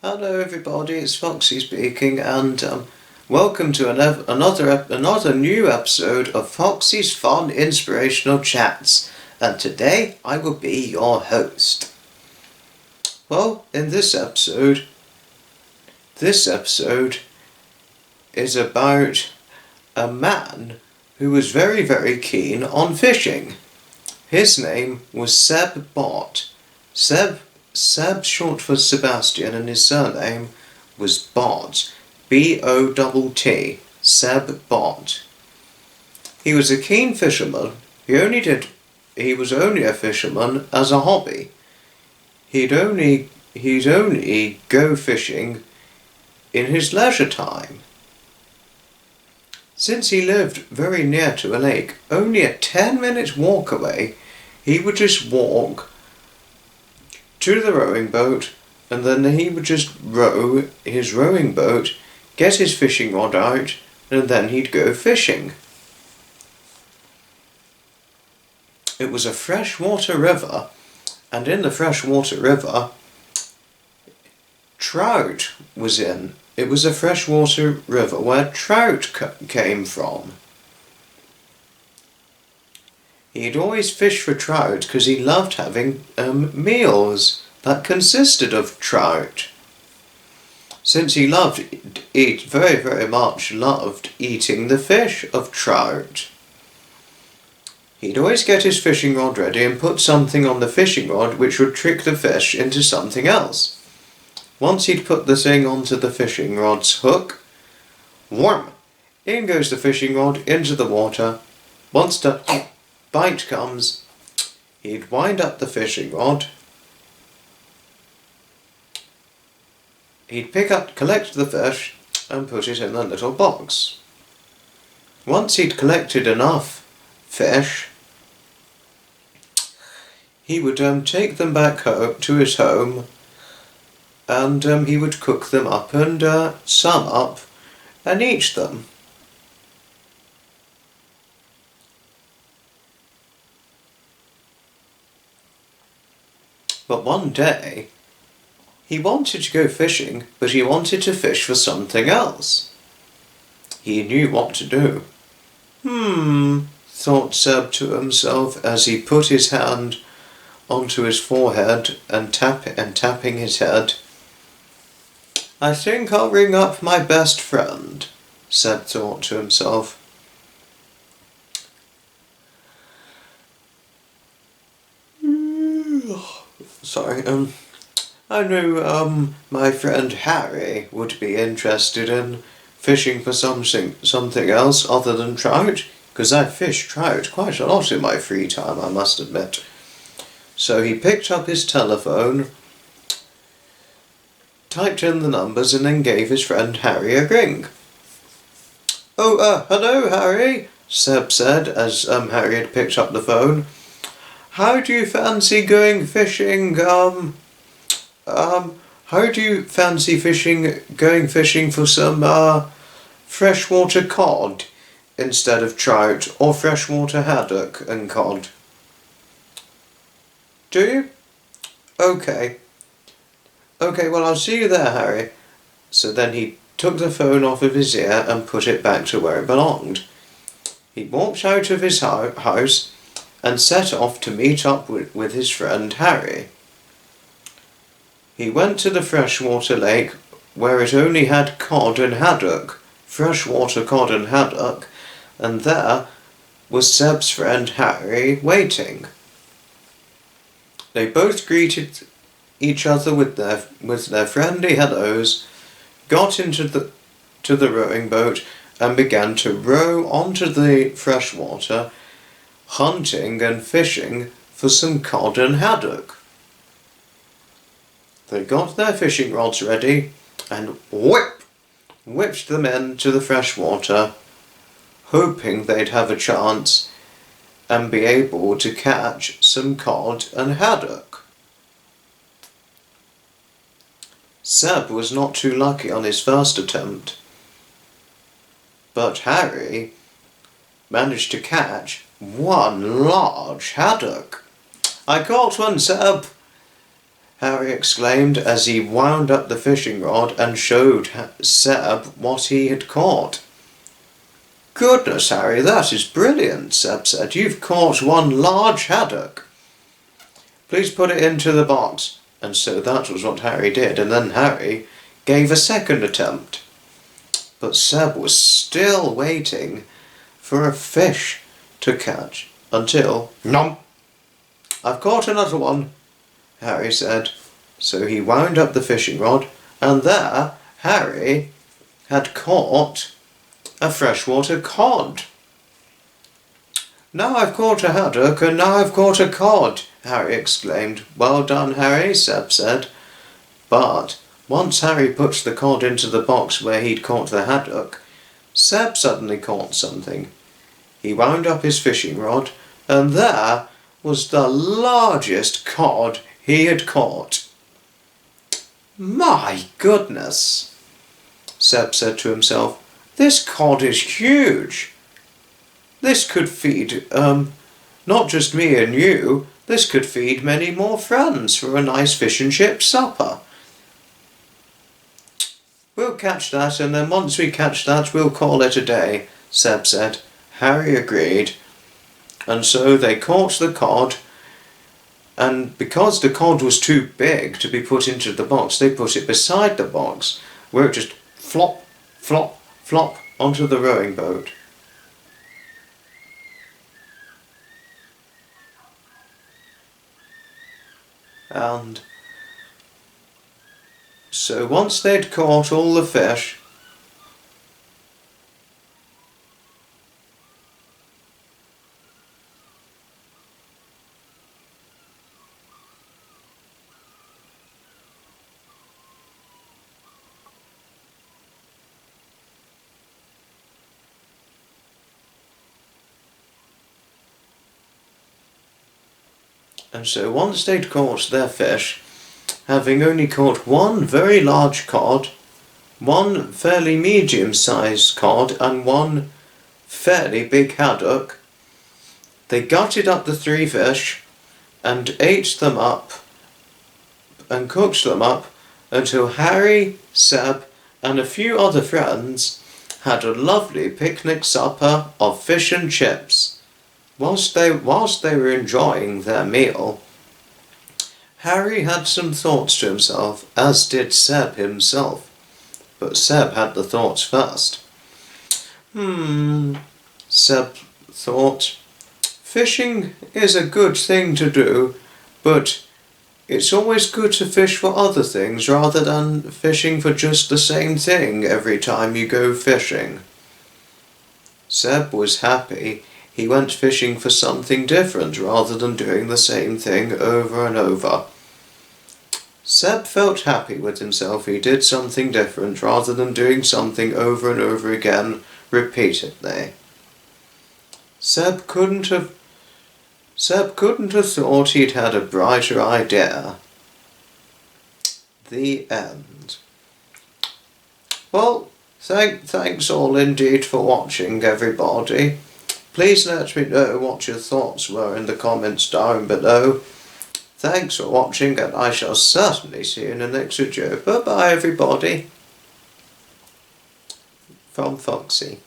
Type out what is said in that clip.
Hello everybody, it's Foxy speaking, and welcome to another new episode of Foxy's Fun Inspirational Chats. And today I will be your host. Well, in this episode is about a man who was very, very keen on fishing. His name was Seb Bott. Seb short for Sebastian, and his surname was Bott. B-O-T-T. Seb Bott. He was a keen fisherman. He was only a fisherman as a hobby. He'd only go fishing in his leisure time. Since he lived very near to a lake, only a 10-minute walk away, he would just walk to the rowing boat, and then he would just row his rowing boat, get his fishing rod out, and then he'd go fishing. It was a freshwater river, and in the freshwater river, trout was in. It was a freshwater river where trout came from. He'd always fish for trout because he loved having meals that consisted of trout. Since he very much loved eating the fish of trout. He'd always get his fishing rod ready and put something on the fishing rod which would trick the fish into something else. Once he'd put the thing onto the fishing rod's hook, wham! In goes the fishing rod into the water. Once the bite comes, he'd wind up the fishing rod. He'd collect the fish and put it in the little box. Once he'd collected enough fish, he would take them back home to his home, and he would cook them up and sum up and eat them. But one day, he wanted to go fishing, but he wanted to fish for something else. He knew what to do. Thought Seb to himself as he put his hand onto his forehead and tapping his head. I think I'll ring up my best friend, Seb thought to himself. Sorry, I knew my friend Harry would be interested in fishing for something else other than trout, because I fish trout quite a lot in my free time, I must admit. So he picked up his telephone, typed in the numbers, and then gave his friend Harry a ring. Oh, hello Harry, Seb said as Harry had picked up the phone. How do you fancy going fishing, going fishing for some, freshwater cod instead of trout, or freshwater haddock and cod? Do you? Okay, well I'll see you there, Harry. So then he took the phone off of his ear and put it back to where it belonged. He walked out of his house and set off to meet up with his friend Harry. He went to the freshwater lake where it only had cod and haddock, freshwater cod and haddock, and there was Seb's friend Harry waiting. They both greeted each other with their friendly hellos, got into the rowing boat and began to row onto the freshwater, hunting and fishing for some cod and haddock. They got their fishing rods ready and whipped them into the freshwater, hoping they'd have a chance and be able to catch some cod and haddock. Seb was not too lucky on his first attempt, but Harry managed to catch one large haddock. I caught one, Seb, Harry exclaimed as he wound up the fishing rod and showed Seb what he had caught. "Goodness, Harry, that is brilliant," Seb said. "You've caught one large haddock. Please put it into the box." And so that was what Harry did, and then Harry gave a second attempt. But Seb was still waiting for a fish to catch until, "Nom! I've caught another one," Harry said. So he wound up the fishing rod, and there Harry had caught a freshwater cod. "Now I've caught a haddock, and now I've caught a cod," Harry exclaimed. "Well done, Harry," Seb said. But once Harry put the cod into the box where he'd caught the haddock, Seb suddenly caught something. He wound up his fishing rod, and there was the largest cod he had caught. "My goodness," Seb said to himself. "This cod is huge. This could feed, not just me and you, this could feed many more friends for a nice fish and chip supper. We'll catch that, and then once we catch that, we'll call it a day," Seb said. Harry agreed, and so they caught the cod, and because the cod was too big to be put into the box, they put it beside the box, where it just flop, flop, flop onto the rowing boat. And so once they'd caught all the fish, their fish, having only caught one very large cod, one fairly medium-sized cod, and one fairly big haddock, they gutted up the three fish and ate them up and cooked them up until Harry, Seb, and a few other friends had a lovely picnic supper of fish and chips. Whilst they were enjoying their meal, Harry had some thoughts to himself, as did Seb himself. But Seb had the thoughts first. Seb thought, "Fishing is a good thing to do, but it's always good to fish for other things rather than fishing for just the same thing every time you go fishing." Seb was happy he went fishing for something different rather than doing the same thing over and over. Seb felt happy with himself. He did something different rather than doing something over and over again repeatedly. Seb couldn't have thought he'd had a brighter idea. The end. Well, thanks all indeed for watching, everybody. Please let me know what your thoughts were in the comments down below. Thanks for watching, and I shall certainly see you in the next video. Bye-bye, everybody. From Foxy.